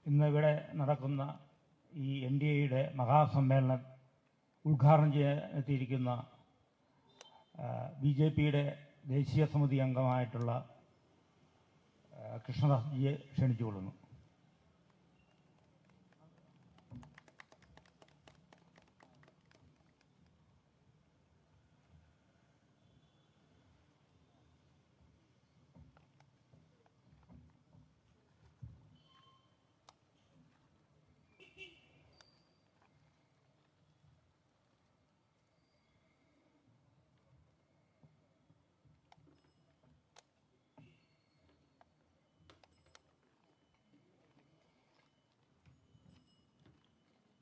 ഇന്നിവിടെ നടക്കുന്ന ഈ NDAയുടെ മഹാസമ്മേളനം ഉദ്ഘാടനം ചെയ്യാനെത്തിയിരിക്കുന്ന BJPയുടെ ദേശീയ സമിതി അംഗമായിട്ടുള്ള കൃഷ്ണദാസ്ജിയെ ക്ഷണിച്ചുകൊള്ളുന്നു.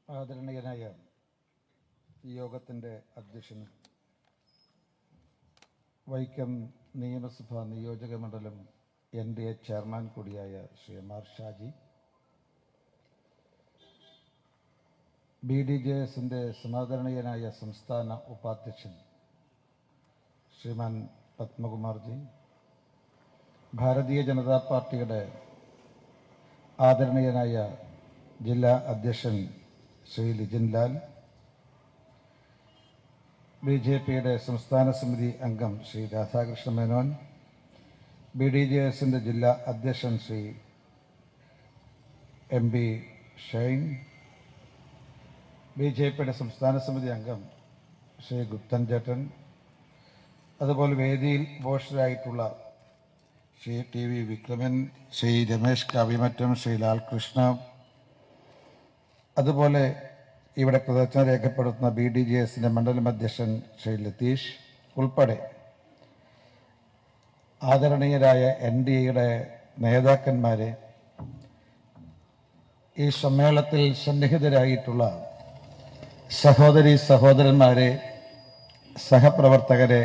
ആദരണീയനായ ഈ യോഗത്തിൻ്റെ അധ്യക്ഷനും വൈക്കം നിയമസഭാ നിയോജക മണ്ഡലം NDA ചെയർമാൻ കൂടിയായ ശ്രീ MR ഷാജി, BDJSൻ്റെ സമാദരണീയനായ സംസ്ഥാന ഉപാധ്യക്ഷൻ ശ്രീമാൻ പത്മകുമാർജി, ഭാരതീയ ജനതാ പാർട്ടിയുടെ ആദരണീയനായ ജില്ലാ അധ്യക്ഷൻ ശ്രീ ലിജിൻ ലാൽ, BJPയുടെ സംസ്ഥാന സമിതി അംഗം ശ്രീ രാധാകൃഷ്ണ മേനോൻ, BDJSൻ്റെ ജില്ലാ അധ്യക്ഷൻ ശ്രീ MB ഷൈൻ, BJPയുടെ സംസ്ഥാന സമിതി അംഗം ശ്രീ ഗുപ്തൻ ചേട്ടൻ, അതുപോലെ വേദിയിൽ ഉപോഷരായിട്ടുള്ള ശ്രീ TV വിക്രമൻ, ശ്രീ രമേശ് കാവിമറ്റം, ശ്രീ ലാൽകൃഷ്ണ, അതുപോലെ ഇവിടെ പ്രദർശനം രേഖപ്പെടുത്തുന്ന BDJSൻ്റെ മണ്ഡലം അധ്യക്ഷൻ ശ്രീ ലതീഷ് ഉൾപ്പെടെ ആദരണീയരായ NDAയുടെ നേതാക്കന്മാരെ, ഈ സമ്മേളനത്തിൽ സന്നിഹിതരായിട്ടുള്ള സഹോദരി സഹോദരന്മാരെ, സഹപ്രവർത്തകരെ,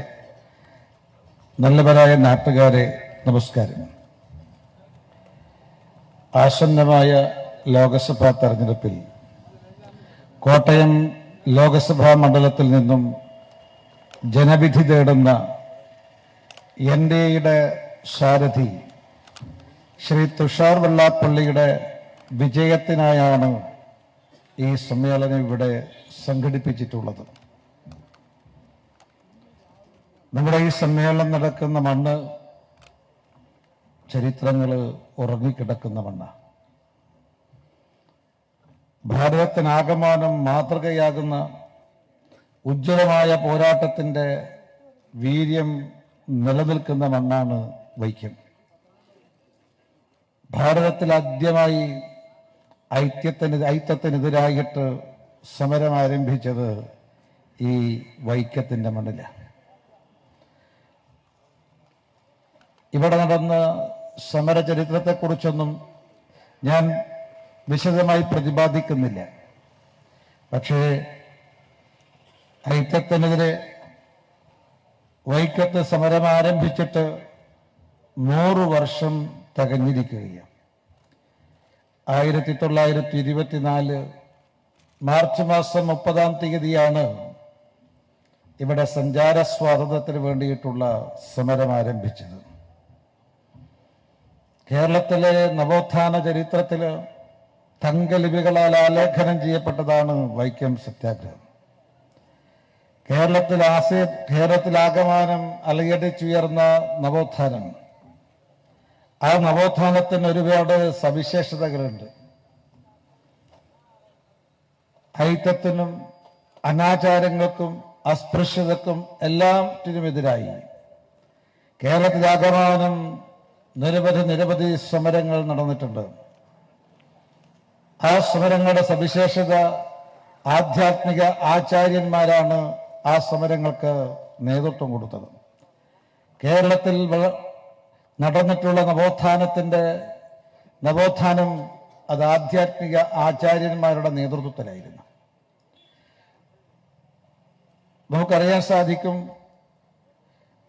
നല്ലവരായ നാട്ടുകാരെ, നമസ്കാരം. ആസന്നമായ ലോക്സഭാ തെരഞ്ഞെടുപ്പിൽ കോട്ടയം ലോക്സഭാ മണ്ഡലത്തിൽ നിന്നും ജനവിധി തേടുന്ന NDAയുടെ സാരഥി ശ്രീ തുഷാർ വെള്ളാപ്പള്ളിയുടെ വിജയത്തിനായാണ് ഈ സമ്മേളനം ഇവിടെ സംഘടിപ്പിച്ചിട്ടുള്ളത്. നമ്മുടെ ഈ സമ്മേളനം നടക്കുന്ന മണ്ണ് ചരിത്രങ്ങൾ ഉറങ്ങിക്കിടക്കുന്ന മണ്ണാണ്. ഭാരതത്തിനാകമാനം മാതൃകയാകുന്ന ഉജ്ജ്വലമായ പോരാട്ടത്തിൻ്റെ വീര്യം നിലനിൽക്കുന്ന മണ്ണാണ് വൈക്കം. ഭാരതത്തിൽ ആദ്യമായി ഐക്യത്തിനെതിരായിട്ട് സമരം ആരംഭിച്ചത് ഈ വൈക്കത്തിൻ്റെ മണ്ണിലാണ്. ഇവിടെ നടന്ന സമരചരിത്രത്തെക്കുറിച്ചൊന്നും ഞാൻ വിശദമായി പ്രതിപാദിക്കുന്നില്ല. പക്ഷേ ഐക്യത്തിനെതിരെ വൈക്കത്ത് സമരം ആരംഭിച്ചിട്ട് 100 വർഷം തികഞ്ഞിരിക്കുകയാണ്. 1924 മാർച്ച് മാസം 30-ാം തീയതിയാണ് ഇവിടെ സഞ്ചാര സ്വാതന്ത്ര്യത്തിന് വേണ്ടിയിട്ടുള്ള സമരം ആരംഭിച്ചത്. കേരളത്തിലെ നവോത്ഥാന ചരിത്രത്തിൽ തങ്കലിപികളാൽ ആലേഖനം ചെയ്യപ്പെട്ടതാണ് വൈക്കം സത്യാഗ്രഹം. കേരളത്തിലാകമാനം അലയടിച്ചുയർന്ന നവോത്ഥാനം, ആ നവോത്ഥാനത്തിന് ഒരുപാട് സവിശേഷതകളുണ്ട്. ഐക്യത്തിനും അനാചാരങ്ങൾക്കും അസ്പൃശ്യതക്കും എല്ലാറ്റിനുമെതിരായി കേരളത്തിലാകമാനം നിരവധി സമരങ്ങൾ നടന്നിട്ടുണ്ട്. ആ സമരങ്ങളുടെ സവിശേഷത ആധ്യാത്മിക ആചാര്യന്മാരാണ് ആ സമരങ്ങൾക്ക് നേതൃത്വം കൊടുത്തത്. കേരളത്തിൽ നടന്നിട്ടുള്ള നവോത്ഥാനം അത് ആധ്യാത്മിക ആചാര്യന്മാരുടെ നേതൃത്വത്തിലായിരുന്നു. നമുക്കറിയാൻ സാധിക്കും,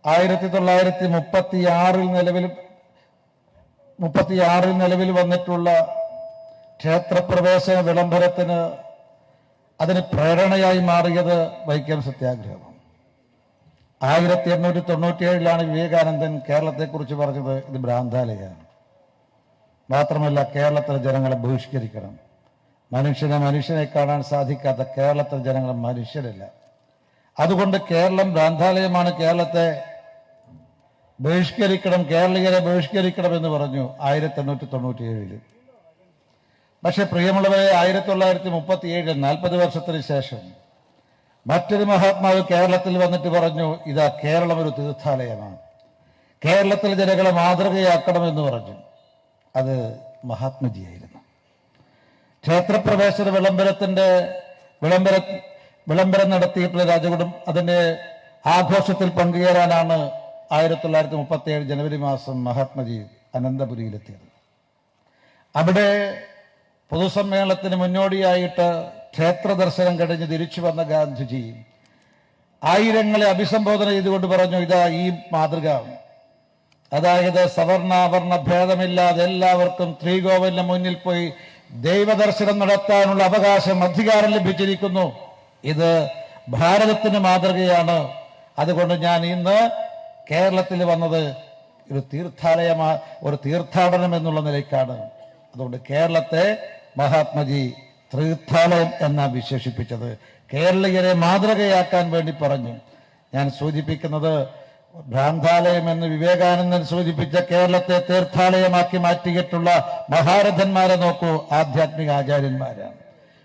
1936 നിലവിൽ വന്നിട്ടുള്ള ക്ഷേത്രപ്രവേശന വിളംബരത്തിന് അതിന് പ്രേരണയായി മാറിയത് വൈക്കം സത്യാഗ്രഹമാണ്. 1897 വിവേകാനന്ദൻ കേരളത്തെക്കുറിച്ച് പറഞ്ഞത് ഇത് ഭ്രാന്താലയാണ്. മാത്രമല്ല കേരളത്തിലെ ജനങ്ങളെ ബഹിഷ്കരിക്കണം. മനുഷ്യനെ കാണാൻ സാധിക്കാത്ത കേരളത്തിലെ ജനങ്ങൾ മനുഷ്യരല്ല. അതുകൊണ്ട് കേരളം ഭ്രാന്താലയമാണ്, കേരളത്തെ ബഹിഷ്കരിക്കണം, കേരളീയരെ ബഹിഷ്കരിക്കണം എന്ന് പറഞ്ഞു 1897. പക്ഷെ പ്രിയമുള്ളവരെ, 1937 40 വർഷത്തിന് ശേഷം മറ്റൊരു മഹാത്മാവ് കേരളത്തിൽ വന്നിട്ട് പറഞ്ഞു, ഇതാ കേരളം ഒരു തീർത്ഥാലയമാണ്, കേരളത്തിലെ ജനങ്ങളെ മാതൃകയാക്കണമെന്ന് പറഞ്ഞു. അത് മഹാത്മജിയായിരുന്നു. ക്ഷേത്രപ്രവേശന വിളംബരം നടത്തിയപ്പോൾ രാജകുടുംബം അതിന്റെ ആഘോഷത്തിൽ പങ്കുചേരാനാണ് 1937 ജനുവരി മാസം മഹാത്മജി അനന്തപുരിയിലെത്തിയത്. അവിടെ പൊതുസമ്മേളനത്തിന് മുന്നോടിയായിട്ട് ക്ഷേത്ര ദർശനം കഴിഞ്ഞ് തിരിച്ചു വന്ന ഗാന്ധിജി ആയിരങ്ങളെ അഭിസംബോധന ചെയ്തുകൊണ്ട് പറഞ്ഞു, ഇതാ ഈ മാതൃക, അതായത് സവർണാവർണ ഭേദമില്ലാതെ എല്ലാവർക്കും ശ്രീകോവിലിന് മുന്നിൽ പോയി ദൈവദർശനം നടത്താനുള്ള അവകാശം, അധികാരം ലഭിച്ചിരിക്കുന്നു. ഇത് ഭാരതത്തിന് മാതൃകയാണ്. അതുകൊണ്ട് ഞാൻ ഇന്ന് കേരളത്തിൽ വന്നത് ഒരു തീർത്ഥാടനം എന്നുള്ള നിലയ്ക്കാണ്. അതുകൊണ്ട് കേരളത്തെ മഹാത്മജി തീർത്ഥാലയം എന്നാണ് വിശേഷിപ്പിച്ചത്. കേരളീയരെ മാതൃകയാക്കാൻ വേണ്ടി പറഞ്ഞു. ഞാൻ സൂചിപ്പിക്കുന്നത്, ഭ്രാന്താലയം എന്ന് വിവേകാനന്ദൻ സൂചിപ്പിച്ച കേരളത്തെ തീർത്ഥാലയമാക്കി മാറ്റിയിട്ടുള്ള മഹാരഥന്മാരെ നോക്കൂ, ആധ്യാത്മിക ആചാര്യന്മാരാണ്.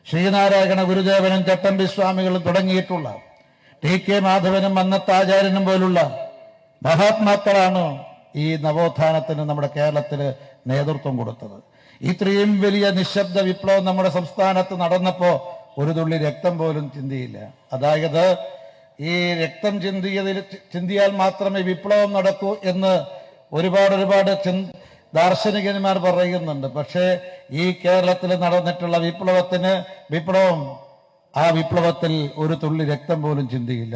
ശ്രീനാരായണ ഗുരുദേവനും ചട്ടമ്പി സ്വാമികളും തുടങ്ങിയിട്ടുള്ള ടി.കെ. മാധവനും മന്നത്താചാര്യനും പോലുള്ള മഹാത്മാക്കളാണ് ഈ നവോത്ഥാനത്തിന് നമ്മുടെ കേരളത്തിന് നേതൃത്വം കൊടുത്തത്. ഇത്രയും വലിയ നിശബ്ദ വിപ്ലവം നമ്മുടെ സംസ്ഥാനത്ത് നടന്നപ്പോ ഒരു തുള്ളി രക്തം പോലും ചിന്തിയില്ല. അതായത് ഈ രക്തം ചിന്തിയാൽ മാത്രമേ വിപ്ലവം നടക്കൂ എന്ന് ഒരുപാട് ദാർശനികന്മാർ പറയുന്നുണ്ട്. പക്ഷേ ഈ കേരളത്തിൽ നടന്നിട്ടുള്ള വിപ്ലവത്തിൽ ഒരു തുള്ളി രക്തം പോലും ചിന്തിയില്ല.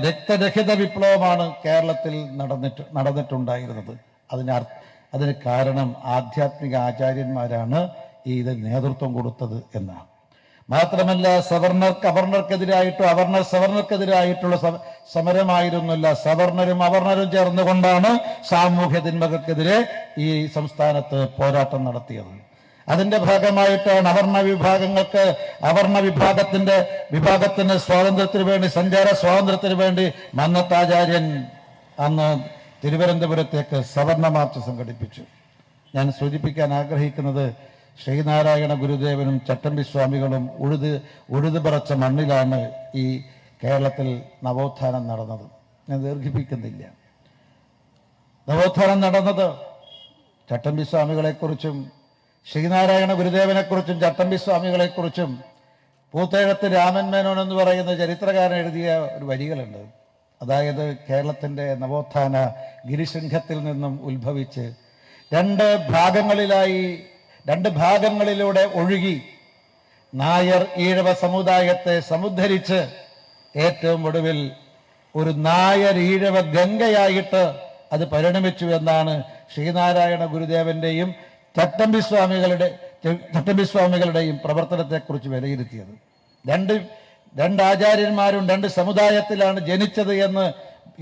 രക്തരഹിത വിപ്ലവമാണ് കേരളത്തിൽ നടന്നിട്ടുണ്ടായിരുന്നത്. അതിന് കാരണം ആധ്യാത്മിക ആചാര്യന്മാരാണ് ഇത് നേതൃത്വം കൊടുത്തത് എന്നാണ്. മാത്രമല്ല, സവർണർക്കെതിരായിട്ടുള്ള സമരമായിരുന്നില്ല. സവർണരും അവർണരും ചേർന്നുകൊണ്ടാണ് സാമൂഹ്യ തിന്മകൾക്കെതിരെ ഈ സംസ്ഥാനത്ത് പോരാട്ടം നടത്തിയത്. അതിന്റെ ഭാഗമായിട്ടാണ് അവർണ വിഭാഗത്തിന്റെ സ്വാതന്ത്ര്യത്തിന് വേണ്ടി, സഞ്ചാര സ്വാതന്ത്ര്യത്തിന് വേണ്ടി മന്നത്താചാര്യൻ അന്ന് തിരുവനന്തപുരത്തേക്ക് സവർണ മാർച്ച് സംഘടിപ്പിച്ചു. ഞാൻ സൂചിപ്പിക്കാൻ ആഗ്രഹിക്കുന്നത്, ശ്രീനാരായണ ഗുരുദേവനും ചട്ടമ്പി സ്വാമികളും ഉഴുതു പറച്ച മണ്ണിലാണ് ഈ കേരളത്തിൽ നവോത്ഥാനം നടന്നത്. ഞാൻ ദീർഘിപ്പിക്കുന്നില്ല. നവോത്ഥാനം നടന്നത് ചട്ടമ്പി സ്വാമികളെക്കുറിച്ചും ശ്രീനാരായണ ഗുരുദേവനെക്കുറിച്ചും ചട്ടമ്പി സ്വാമികളെക്കുറിച്ചും പൂത്തേഴത്ത് രാമൻ മേനോൻ എന്ന് പറയുന്ന ചരിത്രകാരൻ എഴുതിയ ഒരു വരികളുണ്ട്. അതായത് കേരളത്തിന്റെ നവോത്ഥാന ഗിരിശൃംഖത്തിൽ നിന്നും ഉത്ഭവിച്ച് രണ്ട് ഭാഗങ്ങളിലൂടെ ഒഴുകി നായർ ഈഴവ സമുദായത്തെ സമുദ്ധരിച്ച് ഏറ്റവും ഒടുവിൽ ഒരു നായർ ഈഴവ ഗംഗയായിട്ട് അത് പരിണമിച്ചു എന്നാണ് ശ്രീനാരായണ ഗുരുദേവന്റെയും ചട്ടമ്പി സ്വാമികളുടെയും പ്രവർത്തനത്തെക്കുറിച്ച് വിലയിരുത്തിയത്. രണ്ട് ആചാര്യന്മാരും രണ്ട് സമുദായത്തിലാണ് ജനിച്ചത് എന്ന്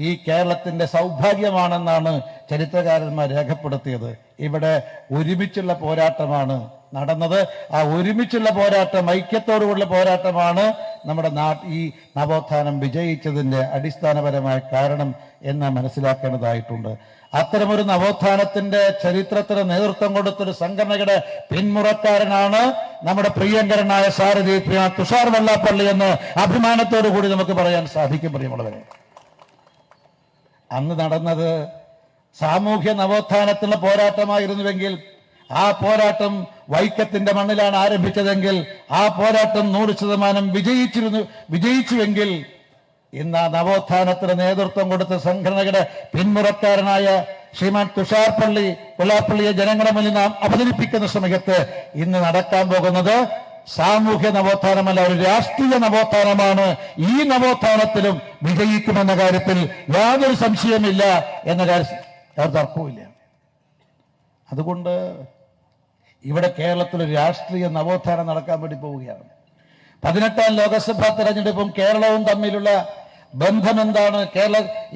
ഈ കേരളത്തിന്റെ സൗഭാഗ്യമാണെന്നാണ് ചരിത്രകാരന്മാർ രേഖപ്പെടുത്തിയത്. ഇവിടെ ഒരുമിച്ചുള്ള പോരാട്ടമാണ് നടന്നത്. ആ ഒരുമിച്ചുള്ള പോരാട്ടം, ഐക്യത്തോടുള്ള പോരാട്ടമാണ് നമ്മുടെ ഈ നവോത്ഥാനം വിജയിച്ചതിന്റെ അടിസ്ഥാനപരമായ കാരണം എന്ന് മനസ്സിലാക്കേണ്ടതായിട്ടുണ്ട്. അത്തരമൊരു നവോത്ഥാനത്തിന്റെ ചരിത്രത്തിന് നേതൃത്വം കൊടുത്തൊരു സംഘടനയുടെ പിന്മുറക്കാരനാണ് നമ്മുടെ പ്രിയങ്കരനായ സാരഥി തുഷാർ വെള്ളാപ്പള്ളി എന്ന് അഭിമാനത്തോടു കൂടി നമുക്ക് പറയാൻ സാധിക്കും. പ്രിയമുള്ളവരെ, അന്ന് നടന്നത് സാമൂഹ്യ നവോത്ഥാനത്തിനുള്ള പോരാട്ടമായിരുന്നുവെങ്കിൽ, ആ പോരാട്ടം വൈക്കത്തിന്റെ മണ്ണിലാണ് ആരംഭിച്ചതെങ്കിൽ, ആ പോരാട്ടം 100% വിജയിച്ചുവെങ്കിൽ ഇന്ന് ആ നവോത്ഥാനത്തിന് നേതൃത്വം കൊടുത്ത സംഘടനയുടെ പിന്മുറക്കാരനായ ശ്രീമാൻ തുഷാർ വെള്ളാപ്പള്ളിയെ ജനങ്ങളുടെ മുന്നിൽ നാം അവതരിപ്പിക്കുന്ന സമയത്ത് ഇന്ന് നടക്കാൻ പോകുന്നത് സാമൂഹ്യ നവോത്ഥാനമല്ല, ഒരു രാഷ്ട്രീയ നവോത്ഥാനമാണ്. ഈ നവോത്ഥാനത്തിലും വിജയിക്കുമെന്ന കാര്യത്തിൽ യാതൊരു സംശയമില്ല എന്ന യാതൊരു തർക്കവുമില്ല. അതുകൊണ്ട് ഇവിടെ കേരളത്തിൽ ഒരു രാഷ്ട്രീയ നവോത്ഥാനം നടക്കാൻ വേണ്ടി പോവുകയാണ്. 18ാം ലോകസഭാ തെരഞ്ഞെടുപ്പും കേരളവും തമ്മിലുള്ള ബന്ധം എന്താണ്?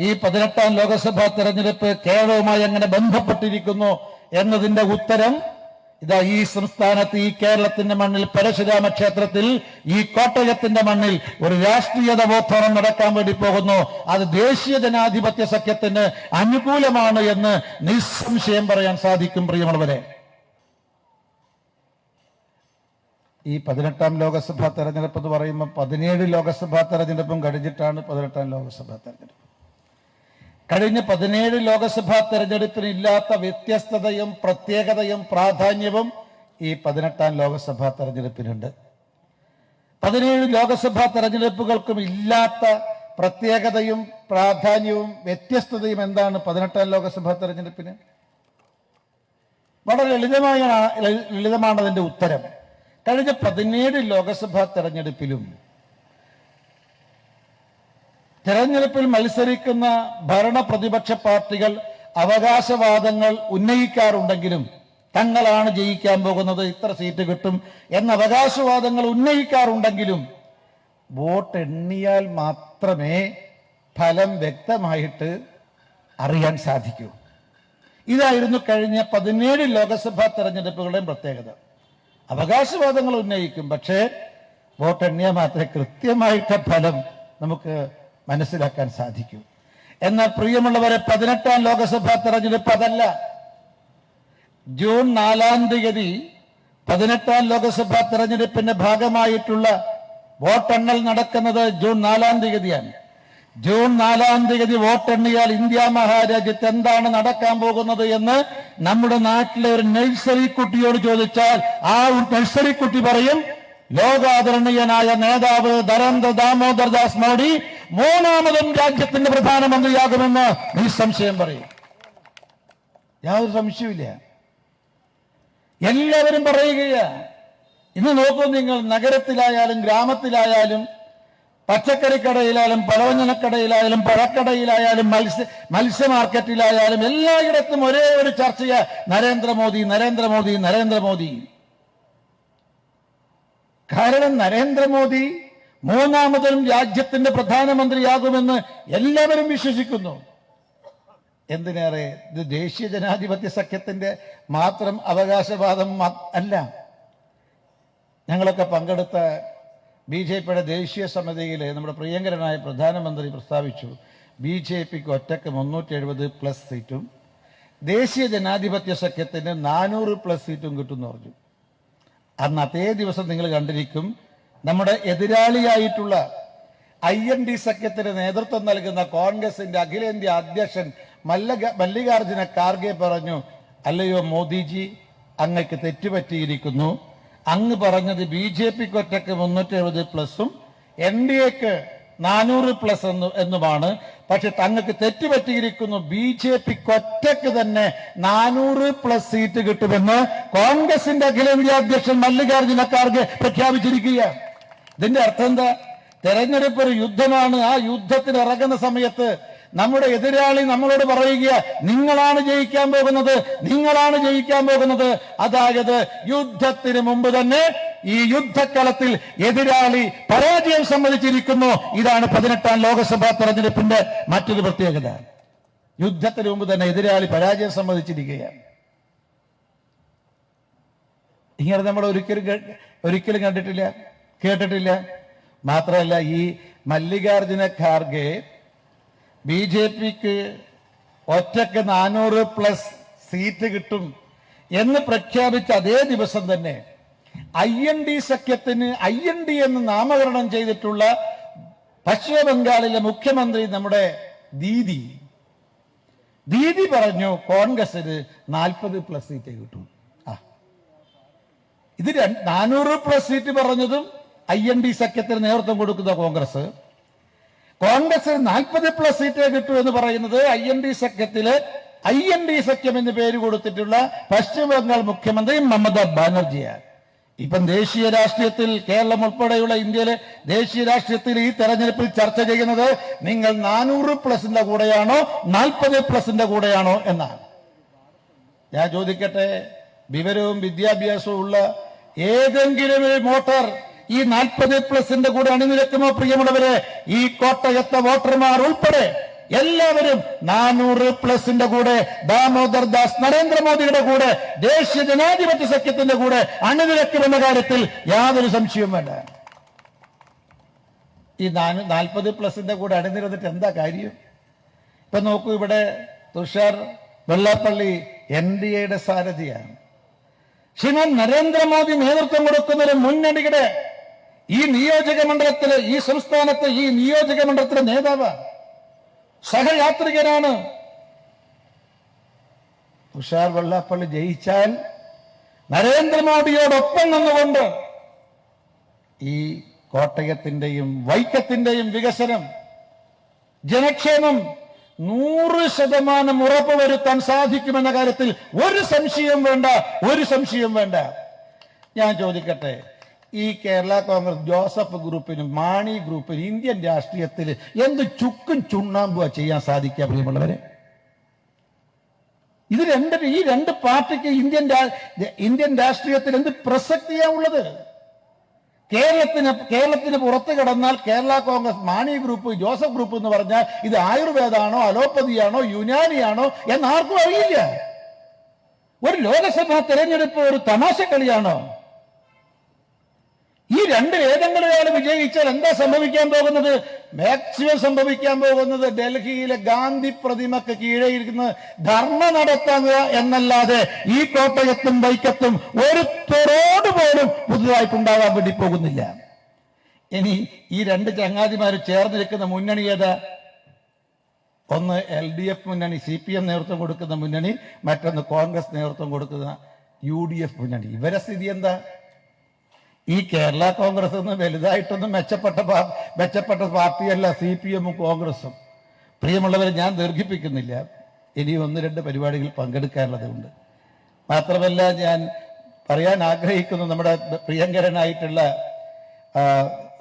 ഈ 18ാം ലോകസഭാ തെരഞ്ഞെടുപ്പ് കേരളവുമായി എങ്ങനെ ബന്ധപ്പെട്ടിരിക്കുന്നു എന്നതിന്റെ ഉത്തരം ഇതാ ഈ സംസ്ഥാനത്ത്, ഈ കേരളത്തിന്റെ മണ്ണിൽ, പരശുരാമ ക്ഷേത്രത്തിൽ, ഈ കോട്ടയത്തിന്റെ മണ്ണിൽ ഒരു രാഷ്ട്രീയ നവോത്ഥാനം നടക്കാൻ വേണ്ടി പോകുന്നു. അത് ദേശീയ ജനാധിപത്യ സഖ്യത്തിന് അനുകൂലമാണ് എന്ന് നിസ്സംശയം പറയാൻ സാധിക്കും. പ്രിയമുള്ളവരെ, ഈ 18ാം ലോകസഭാ തെരഞ്ഞെടുപ്പ് എന്ന് പറയുമ്പോൾ 17 ലോകസഭാ തെരഞ്ഞെടുപ്പും കഴിഞ്ഞിട്ടാണ് 18ാം ലോകസഭാ തെരഞ്ഞെടുപ്പ്. കഴിഞ്ഞ 17 ലോകസഭാ തെരഞ്ഞെടുപ്പിന് ഇല്ലാത്ത വ്യത്യസ്തതയും പ്രത്യേകതയും പ്രാധാന്യവും ഈ 18ാം ലോകസഭാ തെരഞ്ഞെടുപ്പിനുണ്ട്. 17 ലോകസഭാ തെരഞ്ഞെടുപ്പുകൾക്കും ഇല്ലാത്ത പ്രത്യേകതയും പ്രാധാന്യവും വ്യത്യസ്തതയും എന്താണ് 18ാം ലോകസഭാ തെരഞ്ഞെടുപ്പിന്? വളരെ ലളിതമാണ് അതിന്റെ ഉത്തരം. കഴിഞ്ഞ 17 ലോകസഭാ തെരഞ്ഞെടുപ്പിലും തെരഞ്ഞെടുപ്പിൽ മത്സരിക്കുന്ന ഭരണ പ്രതിപക്ഷ പാർട്ടികൾ അവകാശവാദങ്ങൾ ഉന്നയിക്കാറുണ്ടെങ്കിലും, തങ്ങളാണ് ജയിക്കാൻ പോകുന്നത്, ഇത്ര സീറ്റ് കിട്ടും എന്ന അവകാശവാദങ്ങൾ ഉന്നയിക്കാറുണ്ടെങ്കിലും വോട്ട് എണ്ണിയാൽ മാത്രമേ ഫലം വ്യക്തമായിട്ട് അറിയാൻ സാധിക്കൂ. ഇതായിരുന്നു കഴിഞ്ഞ 17 ലോകസഭാ തെരഞ്ഞെടുപ്പുകളുടെയും പ്രത്യേകത. അവകാശവാദങ്ങൾ ഉന്നയിക്കും, പക്ഷേ വോട്ട് എണ്ണിയാൽ മാത്രമേ കൃത്യമായിട്ട് ഫലം നമുക്ക് മനസ്സിലാക്കാൻ സാധിക്കൂ. എന്നാൽ പ്രിയമുള്ളവരെ, 18ാം ലോകസഭാ തെരഞ്ഞെടുപ്പ് അതല്ല. ജൂൺ 4-ാം തീയതി 18ാം ലോകസഭാ തെരഞ്ഞെടുപ്പിന്റെ ഭാഗമായിട്ടുള്ള വോട്ടെണ്ണൽ നടക്കുന്നത് ജൂൺ 4-ാം തീയതിയാണ്. ജൂൺ 4-ാം തീയതി വോട്ടെണ്ണിയാൽ ഇന്ത്യ മഹാരാജ്യത്ത് എന്താണ് നടക്കാൻ പോകുന്നത് എന്ന് നമ്മുടെ നാട്ടിലെ ഒരു നഴ്സറി കുട്ടിയോട് ചോദിച്ചാൽ ആ നഴ്സറി കുട്ടി പറയും, ലോകാദരണീയനായ നേതാവ് നരേന്ദ്ര ദാമോദർ ദാസ് മോഡി 3ാമതും രാജ്യത്തിന്റെ പ്രധാനമന്ത്രിയാകുമെന്ന് നിസ്സംശയം പറയും. യാതൊരു സംശയമില്ല, എല്ലാവരും പറയുകയാണ്. ഇന്ന് നോക്കൂ നിങ്ങൾ, നഗരത്തിലായാലും ഗ്രാമത്തിലായാലും പച്ചക്കറിക്കടയിലായാലും പലവ്യഞ്ജനക്കടയിലായാലും പഴക്കടയിലായാലും മത്സ്യ മാർക്കറ്റിലായാലും എല്ലായിടത്തും ഒരേ ഒരു ചർച്ചയാ, നരേന്ദ്രമോദി നരേന്ദ്രമോദി നരേന്ദ്രമോദി. കാരണം നരേന്ദ്രമോദി 3ാമതും രാജ്യത്തിന്റെ പ്രധാനമന്ത്രിയാകുമെന്ന് എല്ലാവരും വിശ്വസിക്കുന്നു. എന്തിനേറെ, ഇത് ദേശീയ ജനാധിപത്യ സഖ്യത്തിന്റെ മാത്രം അവകാശവാദം അല്ല. ഞങ്ങളൊക്കെ പങ്കെടുത്ത BJPയുടെ ദേശീയ സമിതിയിൽ നമ്മുടെ പ്രിയങ്കരനായ പ്രധാനമന്ത്രി പ്രസ്താവിച്ചു, BJPക്ക് ഒറ്റക്ക് 370+ സീറ്റും ദേശീയ ജനാധിപത്യ സഖ്യത്തിന് 400+ സീറ്റും കിട്ടുമെന്ന് പറഞ്ഞു. അന്ന് അതേ ദിവസം നിങ്ങൾ കണ്ടിരിക്കും, നമ്മുടെ എതിരാളിയായിട്ടുള്ള IND സഖ്യത്തിന് നേതൃത്വം നൽകുന്ന കോൺഗ്രസിന്റെ അഖിലേന്ത്യാ അധ്യക്ഷൻ മല്ലികാർജുന ഖാർഗെ പറഞ്ഞു, അല്ലയോ മോദിജി, അങ്ങക്ക് തെറ്റുപറ്റിയിരിക്കുന്നു. അങ്ങ് പറഞ്ഞത് BJPക്ക് ഒറ്റക്ക് 370+ഉം NDAക്ക് 400+ എന്നുമാണ്. പക്ഷെ തങ്ങൾക്ക് തെറ്റുപറ്റിയിരിക്കുന്നു, BJPക്ക് ഒറ്റക്ക് തന്നെ 400+ സീറ്റ് കിട്ടുമെന്ന് കോൺഗ്രസിന്റെ അഖിലേന്ത്യാ അധ്യക്ഷൻ മല്ലികാർജുന ഖാർഗെ പ്രഖ്യാപിച്ചിരിക്കുകയാണ്. ഇതിന്റെ അർത്ഥം എന്താ? തെരഞ്ഞെടുപ്പ് ഒരു യുദ്ധമാണ്. ആ യുദ്ധത്തിന് ഇറങ്ങുന്ന സമയത്ത് നമ്മുടെ എതിരാളി നമ്മളോട് പറയുക, നിങ്ങളാണ് ജയിക്കാൻ പോകുന്നത്, നിങ്ങളാണ് ജയിക്കാൻ പോകുന്നത്. അതായത് യുദ്ധത്തിന് മുമ്പ് തന്നെ ഈ യുദ്ധക്കളത്തിൽ എതിരാളി പരാജയം സമ്മതിച്ചിരിക്കുന്നു. ഇതാണ് 18ാം ലോകസഭാ തെരഞ്ഞെടുപ്പിന്റെ മറ്റൊരു പ്രത്യേകത. യുദ്ധത്തിന് മുമ്പ് തന്നെ എതിരാളി പരാജയം സമ്മതിച്ചിരിക്കുകയാണ്. ഇങ്ങനെ നമ്മൾ ഒരിക്കലും കണ്ടിട്ടില്ല, കേട്ടിട്ടില്ല. മാത്രമല്ല, ഈ മല്ലികാർജുന ഖാർഗെ BJPക്ക് ഒറ്റക്ക് 400+ സീറ്റ് കിട്ടും എന്ന് പ്രഖ്യാപിച്ച അതേ ദിവസം തന്നെ IND സഖ്യത്തിന് IND എന്ന് നാമകരണം ചെയ്തിട്ടുള്ള പശ്ചിമ ബംഗാളിലെ മുഖ്യമന്ത്രി നമ്മുടെ ദീദി പറഞ്ഞു, കോൺഗ്രസിന് 40+ സീറ്റേ കിട്ടും. ഇത് 400+ സീറ്റ് പറഞ്ഞതും IND സഖ്യത്തിന് നേതൃത്വം കൊടുക്കുന്ന കോൺഗ്രസ് 40+ സീറ്റേ കിട്ടൂ എന്ന് പറയുന്നത് IND സഖ്യത്തില് IND സഖ്യം എന്ന് പേര് കൊടുത്തിട്ടുള്ള പശ്ചിമ ബംഗാൾ മുഖ്യമന്ത്രി മമതാ ബാനർജിയാണ്. ഇപ്പം ദേശീയ രാഷ്ട്രീയത്തിൽ, കേരളം ഉൾപ്പെടെയുള്ള ഇന്ത്യയിലെ ദേശീയ രാഷ്ട്രീയത്തിൽ ഈ തെരഞ്ഞെടുപ്പിൽ ചർച്ച ചെയ്യുന്നത് നിങ്ങൾ 400+ന്റെ കൂടെയാണോ 40+ന്റെ കൂടെയാണോ എന്നാണ്. ഞാൻ ചോദിക്കട്ടെ, വിവരവും വിദ്യാഭ്യാസവും ഉള്ള ഏതെങ്കിലും ഒരു വോട്ടർ ഈ 40+ന്റെ കൂടെ അണിനിരക്കുമോ? പ്രിയമുള്ളവരെ, ഈ കോട്ടയത്തെ വോട്ടർമാർ ഉൾപ്പെടെ എല്ലാവരും 400+ന്റെ കൂടെ, ദാമോദർ ദാസ് നരേന്ദ്രമോദിയുടെ കൂടെ, ദേശീയ ജനാധിപത്യ സഖ്യത്തിന്റെ കൂടെ അണിനിരക്കുമെന്ന കാര്യത്തിൽ യാതൊരു സംശയവും വേണ്ട. ഈ 40+ന്റെ കൂടെ അണിനിരന്നിട്ട് എന്താ കാര്യം? ഇപ്പൊ നോക്കൂ, ഇവിടെ തുഷാർ വെള്ളാപ്പള്ളി NDAയുടെ സാരഥിയാണ്. ശ്രീമാൻ നരേന്ദ്രമോദി നേതൃത്വം കൊടുക്കുന്ന ഒരു മുന്നണിയുടെ ഈ നിയോജക മണ്ഡലത്തിലെ, ഈ സംസ്ഥാനത്തെ ഈ നിയോജക മണ്ഡലത്തിലെ നേതാവ്, സഹയാത്രികനാണ്. തുഷാർ വെള്ളാപ്പള്ളി ജയിച്ചാൽ നരേന്ദ്രമോദിയോടൊപ്പം നിന്നുകൊണ്ട് ഈ കോട്ടയത്തിന്റെയും വൈക്കത്തിന്റെയും വികസനം, ജനക്ഷേമം 100% ഉറപ്പുവരുത്താൻ സാധിക്കുമെന്ന കാര്യത്തിൽ ഒരു സംശയവും വേണ്ട, ഒരു സംശയവും വേണ്ട. ഞാൻ ചോദിക്കട്ടെ, ഈ കേരള കോൺഗ്രസ് ജോസഫ് ഗ്രൂപ്പിനും മാണി ഗ്രൂപ്പിനും ഇന്ത്യൻ രാഷ്ട്രീയത്തിൽ എന്ത് ചുക്കും ചുണ്ണാമ്പുക ചെയ്യാൻ സാധിക്കുക പ്രിയമുള്ളവരെ? ഈ രണ്ട് പാർട്ടിക്ക് ഇന്ത്യൻ രാഷ്ട്രീയത്തിൽ എന്ത് പ്രസക്തിയാണുള്ളത്? കേരളത്തിന് പുറത്ത് കടന്നാൽ Kerala Congress, Mani group, Joseph group എന്ന് പറഞ്ഞാൽ ഇത് ആയുർവേദാണോ അലോപ്പതിയാണോ യുനാനിയാണോ എന്നാർക്കും അറിയില്ല. ഒരു ലോകസഭാ തെരഞ്ഞെടുപ്പ് ഒരു തമാശ കളിയാണോ? ഈ ഏതെങ്കിലും ഒരാൾ വിജയിച്ചാൽ എന്താ സംഭവിക്കാൻ പോകുന്നത്? മാക്സിമം സംഭവിക്കാൻ പോകുന്നത് ഡൽഹിയിലെ ഗാന്ധി പ്രതിമക്ക് കീഴെ ഇരുന്ന് ധർമ്മ നടത്തുക എന്നല്ലാതെ ഈ കോട്ടയത്തും വൈക്കത്തും ഒരു റോഡ് പോലും പുതുതായിട്ടുണ്ടാകാൻ വേണ്ടി പോകുന്നില്ല. ഇനി ഈ രണ്ട് ചങ്ങാതിമാർ ചേർന്നിരിക്കുന്ന മുന്നണി ഏതാ? ഒന്ന് LDF മുന്നണി, CPM നേതൃത്വം കൊടുക്കുന്ന മുന്നണി, മറ്റൊന്ന് കോൺഗ്രസ് നേതൃത്വം കൊടുക്കുന്ന UDF മുന്നണി. ഇവരെ സ്ഥിതി എന്താ? ഈ കേരള കോൺഗ്രസ് ഒന്നും വലുതായിട്ടൊന്നും മെച്ചപ്പെട്ട പാർട്ടിയല്ല CPM-ഉം കോൺഗ്രസും. പ്രിയമുള്ളവരെ, ഞാൻ ദീർഘിപ്പിക്കുന്നില്ല. ഇനി 1-2 പരിപാടികൾ പങ്കെടുക്കാനുള്ളതുണ്ട്. മാത്രമല്ല, ഞാൻ പറയാൻ ആഗ്രഹിക്കുന്നു, നമ്മുടെ പ്രിയങ്കരനായിട്ടുള്ള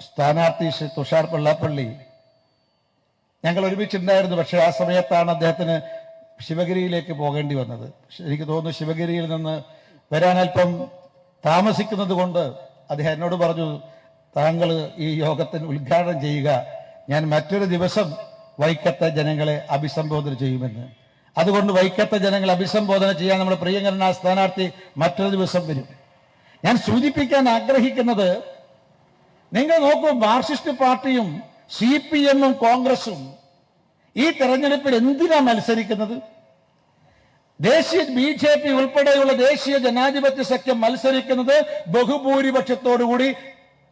സ്ഥാനാർത്ഥി ശ്രീ തുഷാർ വെള്ളാപ്പള്ളി, ഞങ്ങൾ ഒരുമിച്ചുണ്ടായിരുന്നു. പക്ഷെ ആ സമയത്താണ് അദ്ദേഹത്തിന് ശിവഗിരിയിലേക്ക് പോകേണ്ടി വന്നത്. എനിക്ക് തോന്നുന്നു ശിവഗിരിയിൽ നിന്ന് വരാൻ അല്പം താമസിക്കുന്നത് കൊണ്ട് അദ്ദേഹം എന്നോട് പറഞ്ഞു, താങ്കൾ ഈ യോഗത്തിന് ഉദ്ഘാടനം ചെയ്യുക, ഞാൻ മറ്റൊരു ദിവസം വൈക്കത്തെ ജനങ്ങളെ അഭിസംബോധന ചെയ്യുമെന്ന്. അതുകൊണ്ട് വൈക്കത്തെ ജനങ്ങളെ അഭിസംബോധന ചെയ്യാൻ നമ്മുടെ പ്രിയങ്കരനായ സ്ഥാനാർത്ഥി മറ്റൊരു ദിവസം വരും. ഞാൻ സൂചിപ്പിക്കാൻ ആഗ്രഹിക്കുന്നത്, നിങ്ങൾ നോക്കൂ, മാർക്സിസ്റ്റ് പാർട്ടിയും CPM-ഉം കോൺഗ്രസും ഈ തെരഞ്ഞെടുപ്പിൽ എന്തിനാ മത്സരിക്കുന്നത്? BJP ഉൾപ്പെടെയുള്ള ദേശീയ ജനാധിപത്യ സഖ്യം മത്സരിക്കുന്നത് ബഹുഭൂരിപക്ഷത്തോടുകൂടി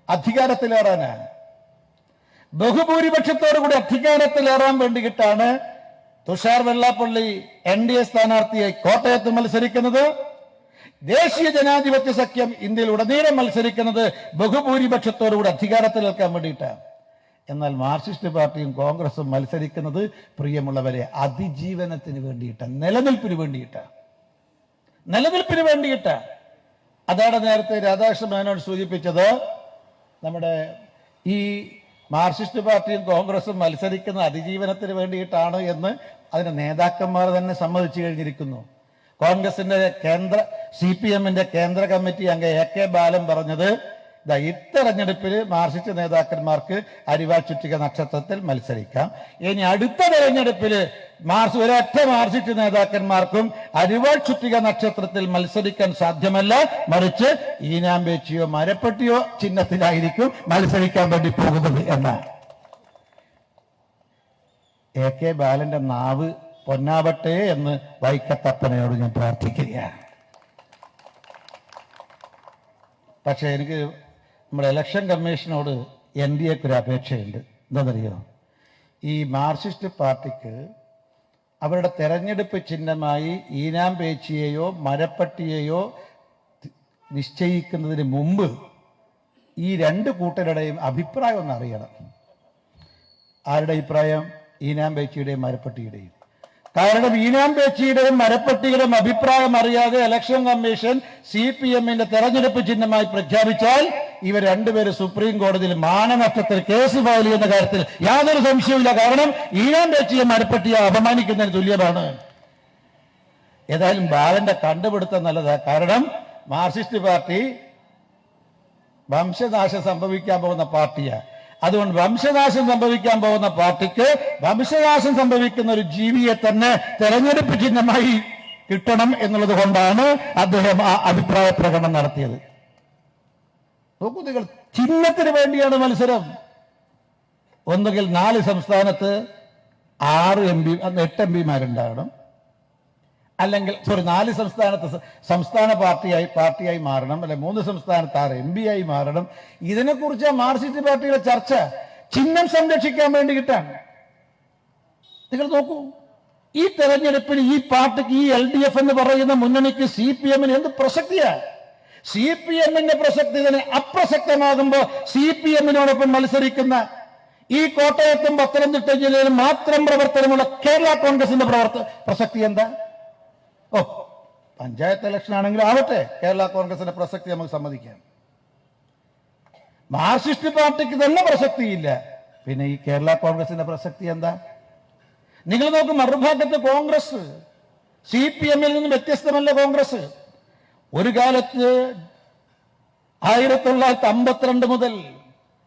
അധികാരത്തിലേറാനാണ്. ബഹുഭൂരിപക്ഷത്തോടുകൂടി അധികാരത്തിലേറാൻ വേണ്ടിയിട്ടാണ് തുഷാർ വെള്ളാപ്പള്ളി NDA സ്ഥാനാർത്ഥിയെ കോട്ടയത്ത് മത്സരിക്കുന്നത്. ദേശീയ ജനാധിപത്യ സഖ്യം ഇന്ത്യയിൽ ഉടനീളം മത്സരിക്കുന്നത് ബഹുഭൂരിപക്ഷത്തോടുകൂടി അധികാരത്തിലേക്കാൻ വേണ്ടിയിട്ടാണ്. എന്നാൽ മാർക്സിസ്റ്റ് പാർട്ടിയും കോൺഗ്രസും മത്സരിക്കുന്നത്, പ്രിയമുള്ളവരെ, അതിജീവനത്തിന് വേണ്ടിയിട്ടാണ്, നിലനിൽപ്പിന് വേണ്ടിയിട്ടാണ്. അതാണ് നേരത്തെ രാധാകൃഷ്ണ മേനോൻ സൂചിപ്പിച്ചത്. നമ്മുടെ ഈ മാർക്സിസ്റ്റ് പാർട്ടിയും കോൺഗ്രസും മത്സരിക്കുന്ന അതിജീവനത്തിന് വേണ്ടിയിട്ടാണ് എന്ന് അതിന്റെ നേതാക്കന്മാർ തന്നെ സമ്മതിച്ചു കഴിഞ്ഞിരിക്കുന്നു. കോൺഗ്രസിന്റെ CPM-ന്റെ കേന്ദ്ര കമ്മിറ്റി അംഗം AK ബാലൻ പറഞ്ഞത്, ഇത്തെരഞ്ഞെടുപ്പിൽ മാർക്സിസ്റ്റ് നേതാക്കന്മാർക്ക് അരിവാൾ ചുറ്റിക നക്ഷത്രത്തിൽ മത്സരിക്കാം. ഇനി അടുത്ത തെരഞ്ഞെടുപ്പിൽ ഒരൊറ്റ മാർക്സിസ്റ്റ് നേതാക്കന്മാർക്കും അരിവാൾ ചുറ്റിക നക്ഷത്രത്തിൽ മത്സരിക്കാൻ സാധ്യമല്ല, മറിച്ച് ഈനാമ്പേച്ചിയോ മരപ്പെട്ടിയോ ചിഹ്നത്തിലായിരിക്കും മത്സരിക്കാൻ വേണ്ടി പോകുന്നത് എന്നാണ്. AK ബാലന്റെ നാവ് പൊന്നാവട്ടെ എന്ന് വൈക്കത്തപ്പനയോട് ഞാൻ പ്രാർത്ഥിക്കുകയാണ്. പക്ഷെ എനിക്ക് നമ്മുടെ ഇലക്ഷൻ കമ്മീഷനോട് NDAക്ക് ഒരു അപേക്ഷയുണ്ട്. എന്താണെന്നറിയോ? ഈ മാർക്സിസ്റ്റ് പാർട്ടിക്ക് അവരുടെ തെരഞ്ഞെടുപ്പ് ചിഹ്നമായി ഈനാമ്പേച്ചിയെയോ മരപ്പട്ടിയെയോ നിശ്ചയിക്കുന്നതിന് മുമ്പ് ഈ രണ്ട് കൂട്ടരുടെയും അഭിപ്രായം ഒന്ന് അറിയണം. ആരുടെ അഭിപ്രായം? ഈനാമ്പേച്ചിയുടെയും മരപ്പട്ടിയുടെയും. കാരണം ഈനാമ്പേച്ചിയുടെയും മരപ്പട്ടിയുടെയും അഭിപ്രായം അറിയാതെ ഇലക്ഷൻ കമ്മീഷൻ CPM-ന്റെ തെരഞ്ഞെടുപ്പ് ചിഹ്നമായി പ്രഖ്യാപിച്ചാൽ ഇവർ രണ്ടുപേരും സുപ്രീം കോടതിയിൽ മാനനഷ്ടത്തിൽ കേസ് ഫയൽ ചെയ്യുന്ന കാര്യത്തിൽ യാതൊരു സംശയവുമില്ല. കാരണം ഈനാമ്പേച്ചിയെ മരപ്പട്ടിയെ അപമാനിക്കുന്നതിന് തുല്യമാണ്. ഏതായാലും ബാലന്റെ കണ്ടുപിടുത്തം നല്ലതാണ്. കാരണം മാർക്സിസ്റ്റ് പാർട്ടി വംശനാശം സംഭവിക്കാൻ പോകുന്ന പാർട്ടിയാണ്. അതുകൊണ്ട് വംശനാശം സംഭവിക്കാൻ പോകുന്ന പാർട്ടിക്ക് വംശനാശം സംഭവിക്കുന്ന ഒരു ജീവിയെ തന്നെ തെരഞ്ഞെടുപ്പ് ചിഹ്നമായി കിട്ടണം എന്നുള്ളത് കൊണ്ടാണ് അദ്ദേഹം ആ അഭിപ്രായ പ്രകടനം നടത്തിയത്. നോക്കൂ നിങ്ങൾ, ചിഹ്നത്തിന് വേണ്ടിയാണ് മത്സരം. ഒന്നുകിൽ 4 സംസ്ഥാനത്ത് 8 എം പിമാരുണ്ടാകണം, അല്ലെങ്കിൽ 4 സംസ്ഥാനത്ത് സംസ്ഥാന പാർട്ടിയായി മാറണം, അല്ലെ 3 സംസ്ഥാനത്ത് 6 MP ആയി മാറണം. ഇതിനെക്കുറിച്ച് മാർക്സിസ്റ്റ് പാർട്ടിയുടെ ചർച്ച ചിഹ്നം സംരക്ഷിക്കാൻ വേണ്ടി കിട്ടാണ്. നിങ്ങൾ നോക്കൂ, ഈ തെരഞ്ഞെടുപ്പിൽ ഈ പാർട്ടിക്ക്, ഈ LDF എന്ന് പറയുന്ന മുന്നണിക്ക്, CPM-ന് എന്ത് പ്രസക്തിയാണ്? CPM-ന്റെ പ്രസക്തി തന്നെ അപ്രസക്തമാകുമ്പോൾ CPM-നോടൊപ്പം മത്സരിക്കുന്ന ഈ കോട്ടയത്തും പത്തനംതിട്ട ജില്ലയിലും മാത്രം പ്രവർത്തനമുള്ള കേരള കോൺഗ്രസിന്റെ പ്രസക്തി എന്താ? പഞ്ചായത്ത് ഇലക്ഷൻ ആണെങ്കിൽ ആവട്ടെ, കേരള കോൺഗ്രസിന്റെ പ്രസക്തി നമുക്ക് സമ്മതിക്കാം. മാർക്സിസ്റ്റ് പാർട്ടിക്ക് തന്നെ പ്രസക്തിയില്ല, പിന്നെ ഈ കേരള കോൺഗ്രസിന്റെ പ്രസക്തി എന്താ? നിങ്ങൾ നോക്ക്, മറുഭാഗത്ത് കോൺഗ്രസ്, CPM-ൽ നിന്നും വ്യത്യസ്തമല്ല കോൺഗ്രസ്. ഒരു കാലത്ത് 1952 മുതൽ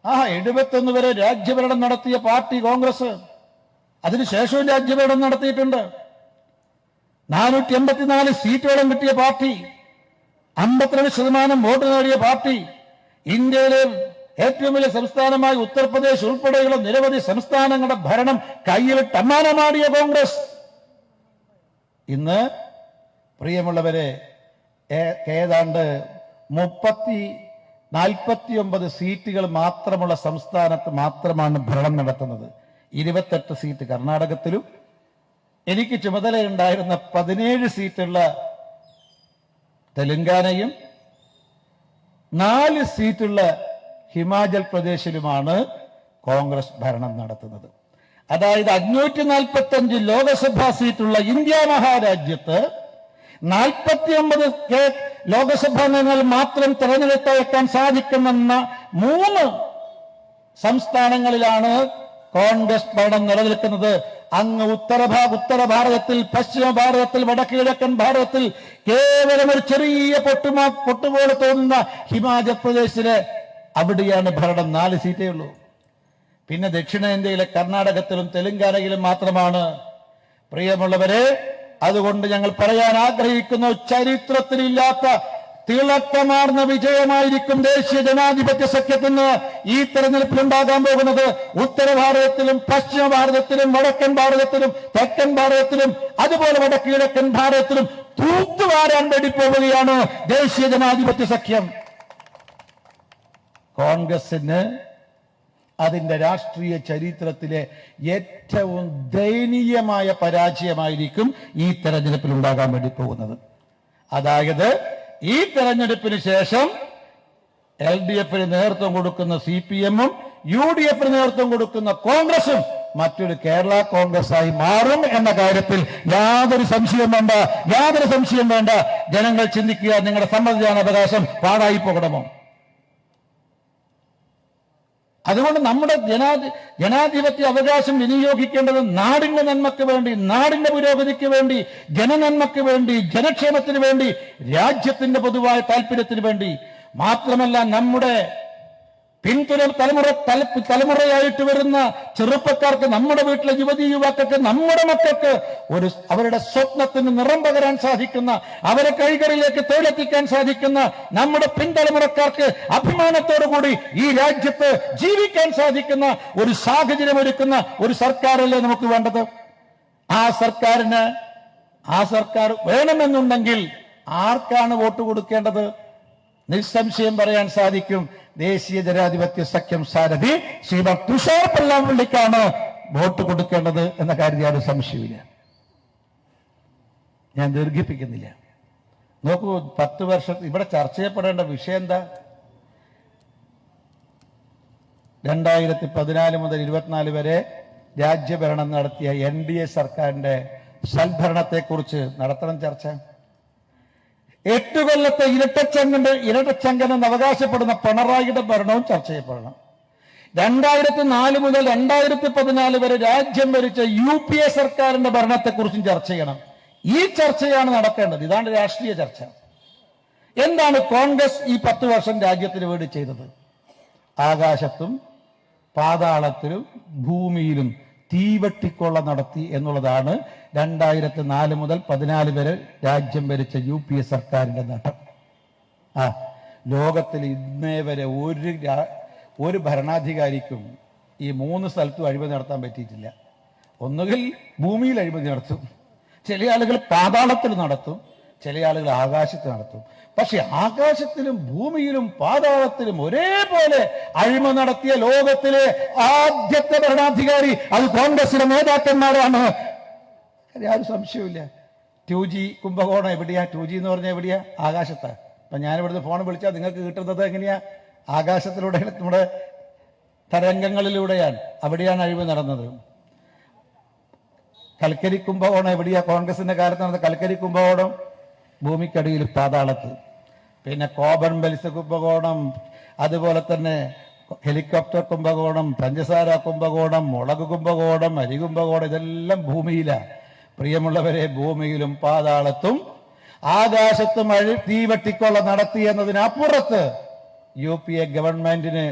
71 വരെ രാജ്യഭരണം നടത്തിയ പാർട്ടി കോൺഗ്രസ്. അതിനുശേഷവും രാജ്യഭരണം നടത്തിയിട്ടുണ്ട്. 484 സീറ്റോളം കിട്ടിയ പാർട്ടി, 52% വോട്ട് നേടിയ പാർട്ടി, ഇന്ത്യയിലെ ഏറ്റവും വലിയ സംസ്ഥാനമായ ഉത്തർപ്രദേശ് ഉൾപ്പെടെയുള്ള നിരവധി സംസ്ഥാനങ്ങളുടെ ഭരണം കയ്യിലിട്ട് അമ്മാനമാടിയ കോൺഗ്രസ് ഇന്ന്, പ്രിയമുള്ളവരെ, ഏതാണ്ട് 49 സീറ്റുകൾ മാത്രമുള്ള സംസ്ഥാനത്ത് മാത്രമാണ് ഭരണം നടത്തുന്നത്. 28 സീറ്റ് കർണാടകത്തിലും, എനിക്ക് ചുമതലയുണ്ടായിരുന്ന 17 സീറ്റുള്ള തെലങ്കാനയും 4 സീറ്റുള്ള ഹിമാചൽ പ്രദേശിലുമാണ് കോൺഗ്രസ് ഭരണം നടത്തുന്നത്. അതായത് 545 ലോകസഭാ സീറ്റുള്ള ഇന്ത്യ മഹാരാജ്യത്ത് 49 ലോകസഭാ അംഗങ്ങൾ മാത്രം തെരഞ്ഞെടുത്തയക്കാൻ സാധിക്കുന്ന 3 സംസ്ഥാനങ്ങളിലാണ് കോൺഗ്രസ് ഭരണം നിലനിൽക്കുന്നത്. അങ്ങ് ഉത്തര ഭാരതത്തിൽ, പശ്ചിമ ഭാരതത്തിൽ, വടക്ക് കിഴക്കൻ ഭാരതത്തിൽ കേവലം ഒരു ചെറിയ പൊട്ടുപോലെ തോന്നുന്ന ഹിമാചൽ പ്രദേശിലെ അവിടെയാണ് ഭരണം. 4 സീറ്റേ ഉള്ളൂ. പിന്നെ ദക്ഷിണേന്ത്യയിലെ കർണാടകത്തിലും തെലങ്കാനയിലും മാത്രമാണ്. പ്രിയമുള്ളവരെ, അതുകൊണ്ട് ഞങ്ങൾ പറയാൻ ആഗ്രഹിക്കുന്നു, ചരിത്രത്തിലില്ലാത്ത തിളക്കമാർന്ന വിജയമായിരിക്കും ദേശീയ ജനാധിപത്യ സഖ്യത്തിന് ഈ തെരഞ്ഞെടുപ്പിലുണ്ടാകാൻ പോകുന്നത്. ഉത്തര ഭാരതത്തിലും പശ്ചിമ ഭാരതത്തിലും വടക്കൻ ഭാരതത്തിലും തെക്കൻ ഭാരതത്തിലും അതുപോലെ വടക്ക് കിഴക്കൻ ഭാരതത്തിലും തൂത്തുവാരാൻ വേണ്ടി പോവുകയാണ് ദേശീയ ജനാധിപത്യ സഖ്യം. കോൺഗ്രസിന് അതിന്റെ രാഷ്ട്രീയ ചരിത്രത്തിലെ ഏറ്റവും ദയനീയമായ പരാജയമായിരിക്കും ഈ തെരഞ്ഞെടുപ്പിൽ ഉണ്ടാകാൻ വേണ്ടി പോകുന്നത്. അതായത് ഈ തെരഞ്ഞെടുപ്പിന് ശേഷം LDF-ന് നേതൃത്വം കൊടുക്കുന്ന CPM-ഉം UDF-ന് നേതൃത്വം കൊടുക്കുന്ന കോൺഗ്രസും മറ്റൊരു കേരള കോൺഗ്രസ് ആയി മാറും എന്ന കാര്യത്തിൽ യാതൊരു സംശയം വേണ്ട. ജനങ്ങൾ ചിന്തിക്കുക, നിങ്ങളുടെ സമ്മതിദാനാവകാശം പാഴായി പോകണമോ? അതുകൊണ്ട് നമ്മുടെ ജനാധിപത്യ അവകാശം വിനിയോഗിക്കേണ്ടത് നാടിന്റെ നന്മയ്ക്ക് വേണ്ടി, നാടിന്റെ പുരോഗതിക്ക് വേണ്ടി, ജനനന്മയ്ക്ക് വേണ്ടി, ജനക്ഷേമത്തിന് വേണ്ടി, രാജ്യത്തിന്റെ പൊതുവായ താല്പര്യത്തിന് വേണ്ടി മാത്രമല്ല, നമ്മുടെ തലമുറയായിട്ട് വരുന്ന ചെറുപ്പക്കാർക്ക്, നമ്മുടെ വീട്ടിലെ യുവതി യുവാക്കൾക്ക്, നമ്മുടെ മക്കൾക്ക് അവരുടെ സ്വപ്നത്തിന് നിറം പകരാൻ സാധിക്കുന്ന, അവരെ കൈകളിലേക്ക് തൊഴിലെത്തിക്കാൻ സാധിക്കുന്ന, നമ്മുടെ പിൻതലമുറക്കാർക്ക് അഭിമാനത്തോടുകൂടി ഈ രാജ്യത്ത് ജീവിക്കാൻ സാധിക്കുന്ന ഒരു സാഹചര്യം ഒരുക്കുന്ന ഒരു സർക്കാരല്ലേ നമുക്ക് വേണ്ടത്. ആ സർക്കാർ വേണമെന്നുണ്ടെങ്കിൽ ആർക്കാണ് വോട്ട് കൊടുക്കേണ്ടത്? നിസ്സംശയം പറയാൻ സാധിക്കും, ദേശീയ ജനാധിപത്യ സഖ്യം സാരഥി ശ്രീമതി തുഷാർ വെള്ളാപ്പള്ളിക്കാണ് വോട്ട് കൊടുക്കേണ്ടത് എന്ന കാര്യം യാതൊരു സംശയമില്ല. ഞാൻ ദീർഘിപ്പിക്കുന്നില്ല. നോക്കൂ, 10 വർഷം ഇവിടെ ചർച്ച ചെയ്യപ്പെടേണ്ട വിഷയം എന്താ? 2014 മുതൽ 24 വരെ രാജ്യഭരണം നടത്തിയ NDA സർക്കാരിന്റെ സൽഭരണത്തെക്കുറിച്ച് നടത്തണം ചർച്ച. 8 കൊല്ലത്തെ ഇരട്ടച്ചങ്കനെന്ന് അവകാശപ്പെടുന്ന പിണറായിയുടെ ഭരണവും ചർച്ച ചെയ്യപ്പെടണം. 2004 മുതൽ 2014 വരെ രാജ്യം ഭരിച്ച UPA സർക്കാരിന്റെ ഭരണത്തെക്കുറിച്ചും ചർച്ച ചെയ്യണം. ഈ ചർച്ചയാണ് നടക്കേണ്ടത്. ഇതാണ് രാഷ്ട്രീയ ചർച്ച. എന്താണ് കോൺഗ്രസ് ഈ 10 വർഷം രാജ്യത്തിന് വേണ്ടി ചെയ്തത്? ആകാശത്തും പാതാളത്തിലും ഭൂമിയിലും തീവെട്ടിക്കൊള്ള നടത്തി എന്നുള്ളതാണ് 2004 മുതൽ 14 വരെ രാജ്യം ഭരിച്ച UPA സർക്കാരിന്റെ നേട്ടം. ലോകത്തിൽ ഇന്നേ വരെ ഒരു ഭരണാധികാരിക്കും ഈ 3 സ്ഥലത്തും അഴിമതി നടത്താൻ പറ്റിയിട്ടില്ല. ഒന്നുകിൽ ഭൂമിയിൽ അഴിമതി നടത്തും, ചില ആളുകൾ പാതാളത്തിൽ നടത്തും, ചില ആളുകൾ ആകാശത്ത് നടത്തും. പക്ഷെ ആകാശത്തിലും ഭൂമിയിലും പാതാളത്തിലും ഒരേപോലെ അഴിമതി നടത്തിയ ലോകത്തിലെ ആദ്യത്തെ ഭരണാധികാരി അത് കോൺഗ്രസിലെ നേതാക്കന്മാരാണ്. യാതൊരു സംശയവുമില്ല. 2G കുംഭകോണം എവിടെയാ? 2G എന്ന് പറഞ്ഞാൽ എവിടെയാ? ആകാശത്താ. അപ്പൊ ഞാനിവിടുന്ന് ഫോൺ വിളിച്ചാൽ നിങ്ങൾക്ക് കിട്ടുന്നത് എങ്ങനെയാ? ആകാശത്തിലൂടെ, നമ്മുടെ തരംഗങ്ങളിലൂടെയാണ്. അവിടെയാണ് അഴിമതി നടന്നത്. കൽക്കരി കുംഭകോണം എവിടെയാ? കോൺഗ്രസിന്റെ കാലത്ത് നടന്ന കൽക്കരി കുംഭകോണം ഭൂമിക്കടിയിൽ പാതാളത്ത്. പിന്നെ കോബൺ ബെൽസ് കുംഭകോണം, അതുപോലെ തന്നെ ഹെലികോപ്റ്റർ കുംഭകോണം, പഞ്ചസാര കുംഭകോണം, മുളക് കുംഭകോണം, അരി കുംഭകോണം, ഇതെല്ലാം ഭൂമിയിലാണ്. പ്രിയമുള്ളവരെ, ഭൂമിയിലും പാതാളത്തും ആകാശത്തും തീവെട്ടിക്കൊള്ള നടത്തി എന്നതിനപ്പുറത്ത് UPA ഗവൺമെന്റിന്,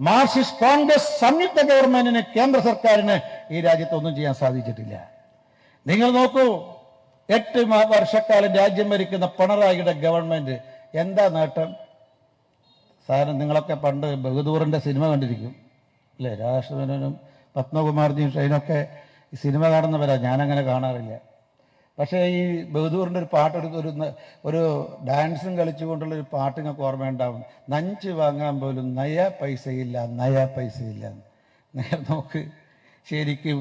മാർക്സിസ്റ്റ് കോൺഗ്രസ് സംയുക്ത ഗവൺമെന്റിന്, കേന്ദ്ര സർക്കാരിന് ഈ രാജ്യത്തൊന്നും ചെയ്യാൻ സാധിച്ചിട്ടില്ല. നിങ്ങൾ നോക്കൂ, 8 വർഷക്കാലം രാജ്യം ഭരിക്കുന്ന പിണറായിയുടെ ഗവൺമെന്റ് എന്താ നേട്ടം? സാധനം നിങ്ങളൊക്കെ പണ്ട് ബഹദൂറിന്റെ സിനിമ കണ്ടിരിക്കും അല്ലേ? രാഷ്ട്രമേനോനും പത്മകുമാർജിയും ഷൈനൊക്കെ ഈ സിനിമ കാണുന്നവരാ. ഞാനങ്ങനെ കാണാറില്ല. പക്ഷേ ഈ ബഹദൂറിന്റെ ഒരു പാട്ട്, ഒരു ഡാൻസും കളിച്ചുകൊണ്ടുള്ള ഒരു പാട്ട് നിങ്ങൾക്ക് ഓർമ്മയുണ്ടാവും. നഞ്ച് വാങ്ങാൻ പോലും നയ പൈസയില്ല, നയ പൈസയില്ല. നിങ്ങൾ നോക്ക്, ശരിക്കും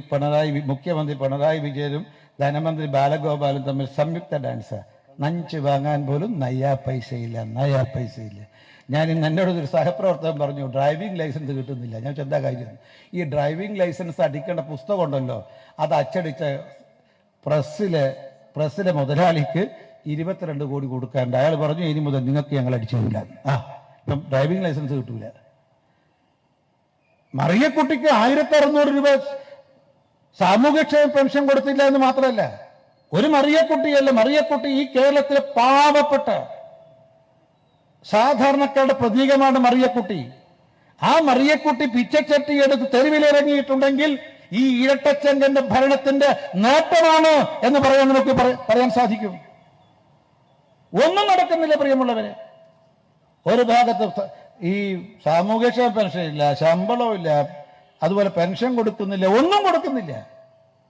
മുഖ്യമന്ത്രി പിണറായി വിജയനും ധനമന്ത്രി ബാലഗോപാലും തമ്മിൽ സംയുക്ത ഡാൻസ്. നഞ്ച് വാങ്ങാൻ പോലും നയ പൈസയില്ല, നയ പൈസയില്ല. ഞാൻ ഇന്ന് എന്നോടൊരു സഹപ്രവർത്തകൻ പറഞ്ഞു, ഡ്രൈവിംഗ് ലൈസൻസ് കിട്ടുന്നില്ല. ഞാൻ എന്താ കാര്യം? ഈ ഡ്രൈവിംഗ് ലൈസൻസ് അടിക്കേണ്ട പുസ്തകം ഉണ്ടല്ലോ, അത് അച്ചടിച്ച പ്രസ്സിലെ മുതലാളിക്ക് 22 കോടി കൊടുക്കാണ്ട്. അയാൾ പറഞ്ഞു, ഇനി മുതൽ നിങ്ങൾക്ക് ഞങ്ങൾ അടിച്ചു തരില്ല. ഇപ്പം ഡ്രൈവിംഗ് ലൈസൻസ് കിട്ടൂല. മറിയക്കുട്ടിക്ക് 1600 രൂപ സാമൂഹ്യക്ഷേമ പെൻഷൻ കൊടുത്തില്ല എന്ന് മാത്രമല്ല, ഒരു മറിയക്കുട്ടിയല്ല, മറിയക്കുട്ടി ഈ കേരളത്തിലെ പാവപ്പെട്ട സാധാരണക്കാരുടെ പ്രതീകമാണ് മറിയക്കുട്ടി. ആ മറിയക്കുട്ടി പിച്ചച്ചട്ടി എടുത്ത് തെരുവിലിറങ്ങിയിട്ടുണ്ടെങ്കിൽ ഈ ഇരട്ടച്ചങ്കന്റെ ഭരണത്തിന്റെ നേട്ടമാണ് എന്ന് പറയാൻ നമുക്ക് പറയാൻ സാധിക്കും. ഒന്നും നടക്കുന്നില്ല പ്രിയമുള്ളവരെ. ഒരു ഭാഗത്ത് ഈ സാമൂഹ്യക്ഷേമ പെൻഷൻ ഇല്ല, ശമ്പളവും ഇല്ല, അതുപോലെ പെൻഷൻ കൊടുക്കുന്നില്ല, ഒന്നും കൊടുക്കുന്നില്ല.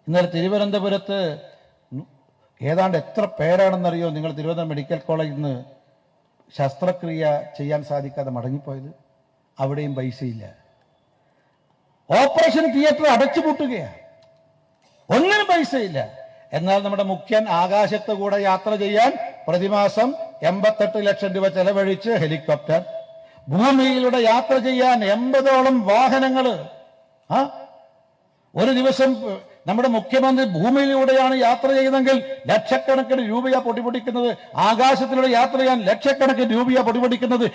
ഇന്നലെ തിരുവനന്തപുരത്ത് ഏതാണ്ട് എത്ര പേരാണെന്നറിയോ നിങ്ങൾ തിരുവനന്തപുരം മെഡിക്കൽ കോളേജിൽ നിന്ന് ശസ്ത്രക്രിയ ചെയ്യാൻ സാധിക്കാതെ മടങ്ങിപ്പോയത്? അവിടെയും പൈസയില്ല. ഓപ്പറേഷൻ തിയേറ്റർ അടച്ചുപൂട്ടുകയാണ്, ഒന്നിനും പൈസയില്ല. എന്നാൽ നമ്മുടെ മുഖ്യൻ ആകാശത്ത് കൂടെ യാത്ര ചെയ്യാൻ പ്രതിമാസം 88 ലക്ഷം രൂപ ചെലവഴിച്ച് ഹെലികോപ്റ്റർ, ഭൂമിയിലൂടെ യാത്ര ചെയ്യാൻ 80ഓളം വാഹനങ്ങൾ. ഒരു ദിവസം നമ്മുടെ മുഖ്യമന്ത്രി ഭൂമിയിലൂടെയാണ് യാത്ര ചെയ്യുന്നതെങ്കിൽ ലക്ഷക്കണക്കിന് രൂപയാ പൊടിപൊടിക്കുന്നത്. ആകാശത്തിലൂടെ യാത്ര ചെയ്യാൻ ലക്ഷക്കണക്കിന് രൂപയാ പൊടിപൊടിക്കുന്നത്.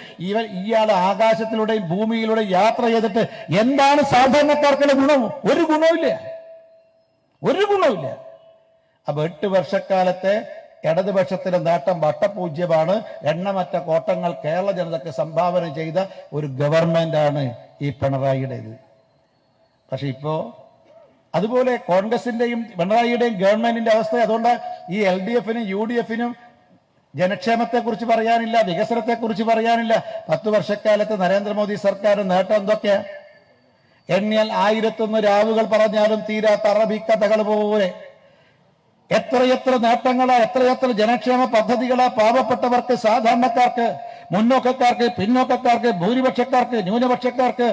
ഇയാൾ ആകാശത്തിലൂടെയും ഭൂമിയിലൂടെയും യാത്ര ചെയ്തിട്ട് എന്താണ് സാധാരണക്കാർക്കുള്ള ഗുണം? ഒരു ഗുണവുമില്ല, ഒരു ഗുണവുമില്ല. അപ്പൊ 8 വർഷക്കാലത്തെ ഇടതുപക്ഷത്തിന്റെ നേട്ടം വട്ടപൂജ്യമാണ്. എണ്ണമറ്റ കോട്ടങ്ങൾ കേരള ജനതയ്ക്ക് സംഭാവന ചെയ്ത ഒരു ഗവൺമെന്റാണ് ഈ പിണറായിയുടേത്. പക്ഷെ ഇപ്പോ അതുപോലെ കോൺഗ്രസിന്റെയും പിണറായിയുടെയും ഗവൺമെന്റിന്റെ അവസ്ഥ. അതുകൊണ്ട് ഈ LDFനും UDFനും ജനക്ഷേമത്തെക്കുറിച്ച് പറയാനില്ല, വികസനത്തെക്കുറിച്ച് പറയാനില്ല. 10 വർഷക്കാലത്ത് നരേന്ദ്രമോദി സർക്കാർ നേട്ടം എന്തൊക്കെയാ? എണ്ണിയാൽ 1001 രാവുകൾ പറഞ്ഞാലും തീരാത്ത അറബി കഥകൾ പോലെ എത്രയെത്ര നേട്ടങ്ങളാ, എത്രയെത്ര ജനക്ഷേമ പദ്ധതികളാ പാവപ്പെട്ടവർക്ക്, സാധാരണക്കാർക്ക്, മുന്നോക്കക്കാർക്ക്, പിന്നോക്കക്കാർക്ക്, ഭൂരിപക്ഷക്കാർക്ക്, ന്യൂനപക്ഷക്കാർക്ക്,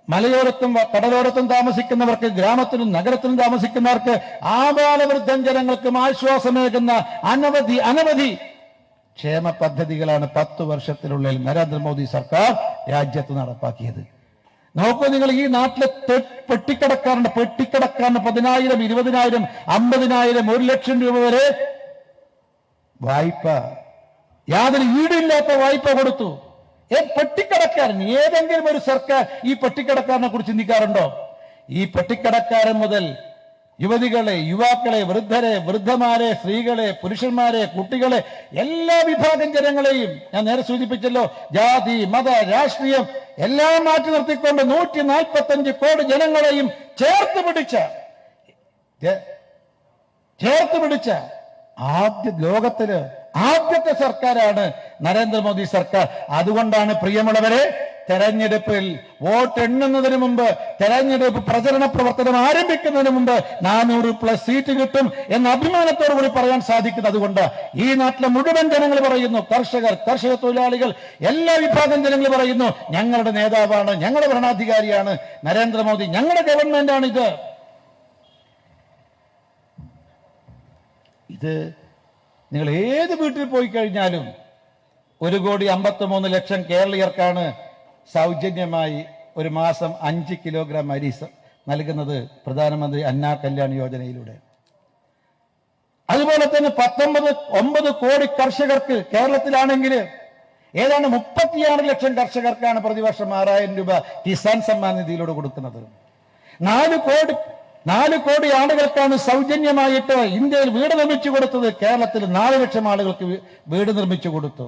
മലയോരത്തും കടലോരത്തും താമസിക്കുന്നവർക്ക്, ഗ്രാമത്തിലും നഗരത്തിലും താമസിക്കുന്നവർക്ക്, ആബാലവൃദ്ധം ജനങ്ങൾക്കും ആശ്വാസമേകുന്ന അനവധി ക്ഷേമ പദ്ധതികളാണ് 10 വർഷത്തിനുള്ളിൽ നരേന്ദ്രമോദി സർക്കാർ രാജ്യത്ത് നടപ്പാക്കിയത്. നോക്കൂ നിങ്ങൾ, ഈ നാട്ടിലെ പെട്ടിക്കടക്കാരന്റെ 10,000, 20,000, 50,000, 1 ലക്ഷം രൂപ വരെ വായ്പ, യാതൊരു ഈടില്ലാത്ത വായ്പ കൊടുത്തു. പെട്ടിക്കടക്കാരൻ, ഏതെങ്കിലും ഒരു സർക്കാർ ഈ പെട്ടിക്കടക്കാരനെ കുറിച്ച് ചിന്തിക്കാറുണ്ടോ? ഈ പെട്ടിക്കടക്കാരൻ മുതൽ യുവതികളെ, യുവാക്കളെ, വൃദ്ധരെ, വൃദ്ധമാരെ, സ്ത്രീകളെ, പുരുഷന്മാരെ, കുട്ടികളെ, എല്ലാ വിഭാഗം ജനങ്ങളെയും ഞാൻ നേരെ സൂചിപ്പിച്ചല്ലോ, ജാതി, മത, രാഷ്ട്രീയം എല്ലാം മാറ്റി നിർത്തിക്കൊണ്ട് 145 കോടി ജനങ്ങളെയും ചേർത്ത് പിടിച്ച ലോകത്തില് ആദ്യത്തെ സർക്കാരാണ് നരേന്ദ്രമോദി സർക്കാർ. അതുകൊണ്ടാണ് പ്രിയമുള്ളവരെ, തെരഞ്ഞെടുപ്പിൽ വോട്ട് എണ്ണുന്നതിന് മുമ്പ്, തെരഞ്ഞെടുപ്പ് പ്രചരണ പ്രവർത്തനം ആരംഭിക്കുന്നതിന് മുമ്പ് 400+ സീറ്റ് കിട്ടും എന്ന അഭിമാനത്തോടു കൂടി പറയാൻ സാധിക്കുന്നത്. അതുകൊണ്ട് ഈ നാട്ടിലെ മുഴുവൻ ജനങ്ങൾ പറയുന്നു, കർഷകർ, കർഷക തൊഴിലാളികൾ, എല്ലാ വിഭാഗം ജനങ്ങൾ പറയുന്നു, ഞങ്ങളുടെ നേതാവാണ്, ഞങ്ങളുടെ ഭരണാധികാരിയാണ് നരേന്ദ്രമോദി, ഞങ്ങളുടെ ഗവൺമെന്റാണ് ഇത്. നിങ്ങൾ ഏത് വീട്ടിൽ പോയി കഴിഞ്ഞാലും 1,53,00,000 കേരളീയർക്കാണ് സൗജന്യമായി ഒരു മാസം 5 കിലോഗ്രാം അരി നൽകുന്നത് പ്രധാനമന്ത്രി അന്ന കല്യാൺ യോജനയിലൂടെ. അതുപോലെ തന്നെ 9 കോടി കർഷകർക്ക് കേരളത്തിലാണെങ്കിൽ ഏതാണ്ട് 36 ലക്ഷം കർഷകർക്കാണ് പ്രതിവർഷം 6,000 രൂപ കിസാൻ സമ്മാൻ നിധിയിലൂടെ കൊടുക്കുന്നത്. 4 കോടി ആളുകൾക്കാണ് സൗജന്യമായിട്ട് ഇന്ത്യയിൽ വീട് നിർമ്മിച്ചു കൊടുത്തത്. കേരളത്തിൽ 4 ലക്ഷം ആളുകൾക്ക് വീട് നിർമ്മിച്ചു കൊടുത്തു.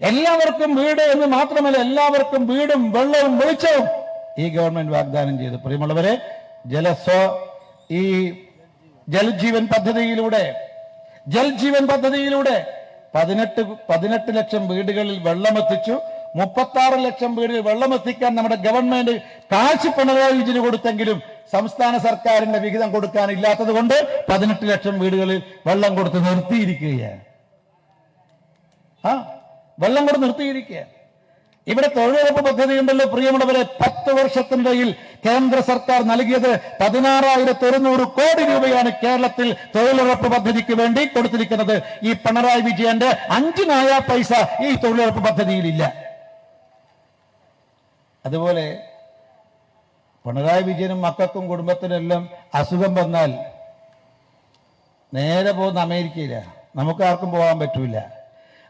എല്ലാവർക്കും വീട് എന്ന് മാത്രമല്ല, എല്ലാവർക്കും വീടും വെള്ളവും വെളിച്ചവും ഈ ഗവൺമെന്റ് വാഗ്ദാനം ചെയ്തു. പ്രിയമുള്ളവരെ, ഈ ജൽജീവൻ പദ്ധതിയിലൂടെ 18 ലക്ഷം വീടുകളിൽ വെള്ളമെത്തിച്ചു. 36 ലക്ഷം വീടുകളിൽ വെള്ളമെത്തിക്കാൻ നമ്മുടെ ഗവൺമെന്റ് കാശ് പിണറായി വിജയന് കൊടുത്തെങ്കിലും സംസ്ഥാന സർക്കാരിന്റെ വിഹിതം കൊടുക്കാനില്ലാത്തത് കൊണ്ട് 18 ലക്ഷം വീടുകളിൽ വെള്ളം കൊടുത്ത് നിർത്തിയിരിക്കുകയാണ്. വെള്ളം കൊടുത്ത് നിർത്തിയിരിക്കുക. ഇവിടെ തൊഴിലുറപ്പ് പദ്ധതി ഉണ്ടല്ലോ പ്രിയമുള്ളവരെ. 10 വർഷത്തിനിടയിൽ കേന്ദ്ര സർക്കാർ നൽകിയത് 16,100 കോടി രൂപയാണ് കേരളത്തിൽ തൊഴിലുറപ്പ് പദ്ധതിക്ക് വേണ്ടി കൊടുത്തിരിക്കുന്നത്. ഈ പിണറായി വിജയന്റെ 5 നയാ പൈസ ഈ തൊഴിലുറപ്പ് പദ്ധതിയിലില്ല. അതുപോലെ പിണറായി വിജയനും മക്കൾക്കും കുടുംബത്തിനും എല്ലാം അസുഖം വന്നാൽ നേരെ പോകുന്ന അമേരിക്കയിലാണ്. നമുക്ക് ആർക്കും പോകാൻ പറ്റൂല.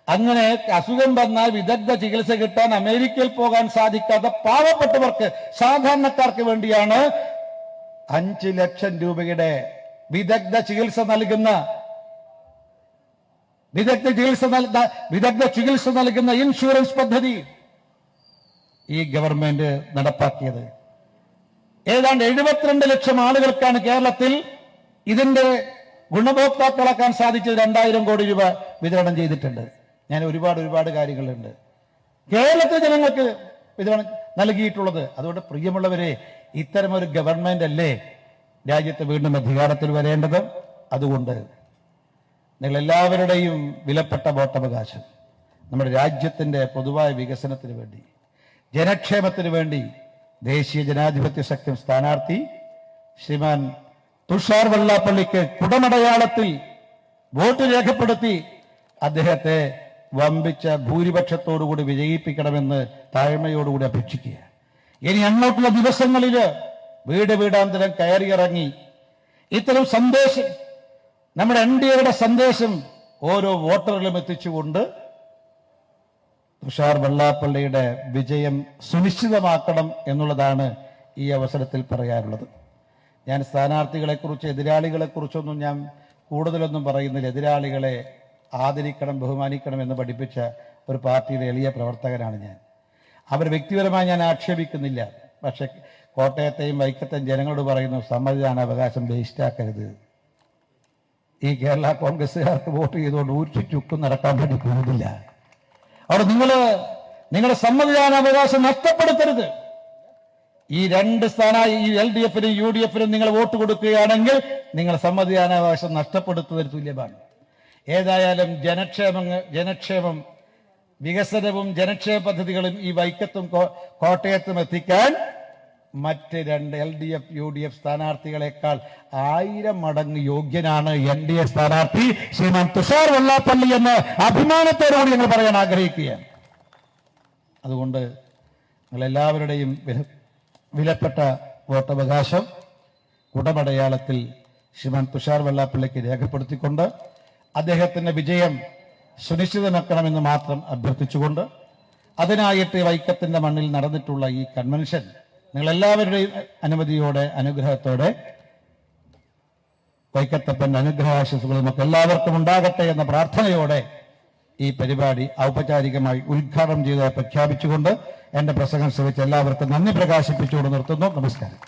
അങ്ങനെ അസുഖം വന്നാൽ വിദഗ്ധ ചികിത്സ കിട്ടാൻ അമേരിക്കയിൽ പോകാൻ സാധിക്കാത്ത പാവപ്പെട്ടവർക്ക്, സാധാരണക്കാർക്ക് വേണ്ടിയാണ് 5 ലക്ഷം രൂപയുടെ വിദഗ്ധ ചികിത്സ നൽകുന്ന ഇൻഷുറൻസ് പദ്ധതി ഈ ഗവൺമെന്റ് നടപ്പാക്കിയത്. ഏതാണ്ട് 72 ലക്ഷം ആളുകൾക്കാണ് കേരളത്തിൽ ഇതിന്റെ ഗുണഭോക്താക്കളാക്കാൻ സാധിച്ചത്. 2,000 കോടി രൂപ വിതരണം ചെയ്തിട്ടുണ്ട്. ഞാൻ ഒരുപാട് കാര്യങ്ങളുണ്ട് കേരളത്തിലെ ജനങ്ങൾക്ക് വിതരണം നൽകിയിട്ടുള്ളത്. അതുകൊണ്ട് പ്രിയമുള്ളവരെ, ഇത്തരമൊരു ഗവൺമെന്റ് അല്ലേ രാജ്യത്ത് വീണ്ടും അധികാരത്തിൽ വരേണ്ടത്. അതുകൊണ്ട് നിങ്ങളെല്ലാവരുടെയും വിലപ്പെട്ട വോട്ടവകാശം നമ്മുടെ രാജ്യത്തിന്റെ പൊതുവായ വികസനത്തിന് വേണ്ടി, ജനക്ഷേമത്തിന് വേണ്ടി ദേശീയ ജനാധിപത്യ സഖ്യം സ്ഥാനാർത്ഥി ശ്രീമാൻ തുഷാർ വെള്ളാപ്പള്ളിക്ക് കുടമടയാളത്തിൽ വോട്ട് രേഖപ്പെടുത്തി അദ്ദേഹത്തെ വമ്പിച്ച ഭൂരിപക്ഷത്തോടുകൂടി വിജയിപ്പിക്കണമെന്ന് താഴ്മയോടുകൂടി അപേക്ഷിക്കുക. ഇനി അങ്ങോട്ടുള്ള ദിവസങ്ങളിൽ വീടാന്തരം കയറിയിറങ്ങി ഇത്തരം സന്ദേശം, നമ്മുടെ NDAയുടെ സന്ദേശം ഓരോ വോട്ടറിലും എത്തിച്ചുകൊണ്ട് തുഷാർ വെള്ളാപ്പള്ളിയുടെ വിജയം സുനിശ്ചിതമാക്കണം എന്നുള്ളതാണ് ഈ അവസരത്തിൽ പറയാനുള്ളത്. ഞാൻ സ്ഥാനാർത്ഥികളെക്കുറിച്ച്, എതിരാളികളെക്കുറിച്ചൊന്നും ഞാൻ കൂടുതലൊന്നും പറയുന്നില്ല. എതിരാളികളെ ആദരിക്കണം, ബഹുമാനിക്കണം എന്ന് പഠിപ്പിച്ച ഒരു പാർട്ടിയുടെ എളിയ പ്രവർത്തകനാണ് ഞാൻ. അവർ വ്യക്തിപരമായി ഞാൻ ആക്ഷേപിക്കുന്നില്ല. പക്ഷെ കോട്ടയത്തെയും വൈക്കത്തെയും ജനങ്ങളോട് പറയുന്നു, സമ്മതിദാനാവകാശം വേസ്റ്റാക്കരുത്. ഈ കേരള കോൺഗ്രസ്സുകാർക്ക് വോട്ട് ചെയ്തുകൊണ്ട് ഊറ്റി ചുക്കും നടക്കാൻ വേണ്ടി പോകുന്നില്ല. അവിടെ നിങ്ങളുടെ സമ്മതിദാനാവകാശം നഷ്ടപ്പെടുത്തരുത്. ഈ 2 സ്ഥാനായി ഈ LDFനും UDFനും നിങ്ങൾ വോട്ട് കൊടുക്കുകയാണെങ്കിൽ നിങ്ങൾ സമ്മതിദാനാവകാശം നഷ്ടപ്പെടുത്തുന്നതിന് തുല്യമാണ്. ഏതായാലും ജനക്ഷേമം, വികസനവും ജനക്ഷേമ പദ്ധതികളും ഈ വൈക്കത്തും കോട്ടയത്തും എത്തിക്കാൻ മറ്റ് 2 LDF UDF സ്ഥാനാർത്ഥികളെക്കാൾ 1000 മടങ്ങ് യോഗ്യനാണ് NDA സ്ഥാനാർത്ഥി ശ്രീമാൻ തുഷാർ വെള്ളാപ്പള്ളി എന്ന് അഭിമാനത്തോടുകൂടി ഞങ്ങൾ പറയാൻ ആഗ്രഹിക്കുകയാണ്. അതുകൊണ്ട് നിങ്ങളെല്ലാവരുടെയും വിലപ്പെട്ട വോട്ടവകാശം കുടമടയാളത്തിൽ ശ്രീമാൻ തുഷാർ വെള്ളാപ്പള്ളിക്ക് രേഖപ്പെടുത്തിക്കൊണ്ട് അദ്ദേഹത്തിന്റെ വിജയം സുനിശ്ചിതമാക്കണമെന്ന് മാത്രം അഭ്യർത്ഥിച്ചുകൊണ്ട്, അതിനായിട്ട് വൈക്കത്തിന്റെ മണ്ണിൽ നടന്നിട്ടുള്ള ഈ കൺവെൻഷൻ നിങ്ങളെല്ലാവരുടെയും അനുമതിയോടെ, അനുഗ്രഹത്തോടെ വൈക്കത്തപ്പൻ അനുഗ്രഹാശിസുകളും ഒക്കെ എല്ലാവർക്കും ഉണ്ടാകട്ടെ എന്ന പ്രാർത്ഥനയോടെ ഈ പരിപാടി ഔപചാരികമായി ഉദ്ഘാടനം ചെയ്ത് പ്രഖ്യാപിച്ചുകൊണ്ട് എന്റെ പ്രസംഗം ശ്രമിച്ച എല്ലാവർക്കും നന്ദി പ്രകാശിപ്പിച്ചുകൊണ്ട് നിർത്തുന്നു. നമസ്കാരം.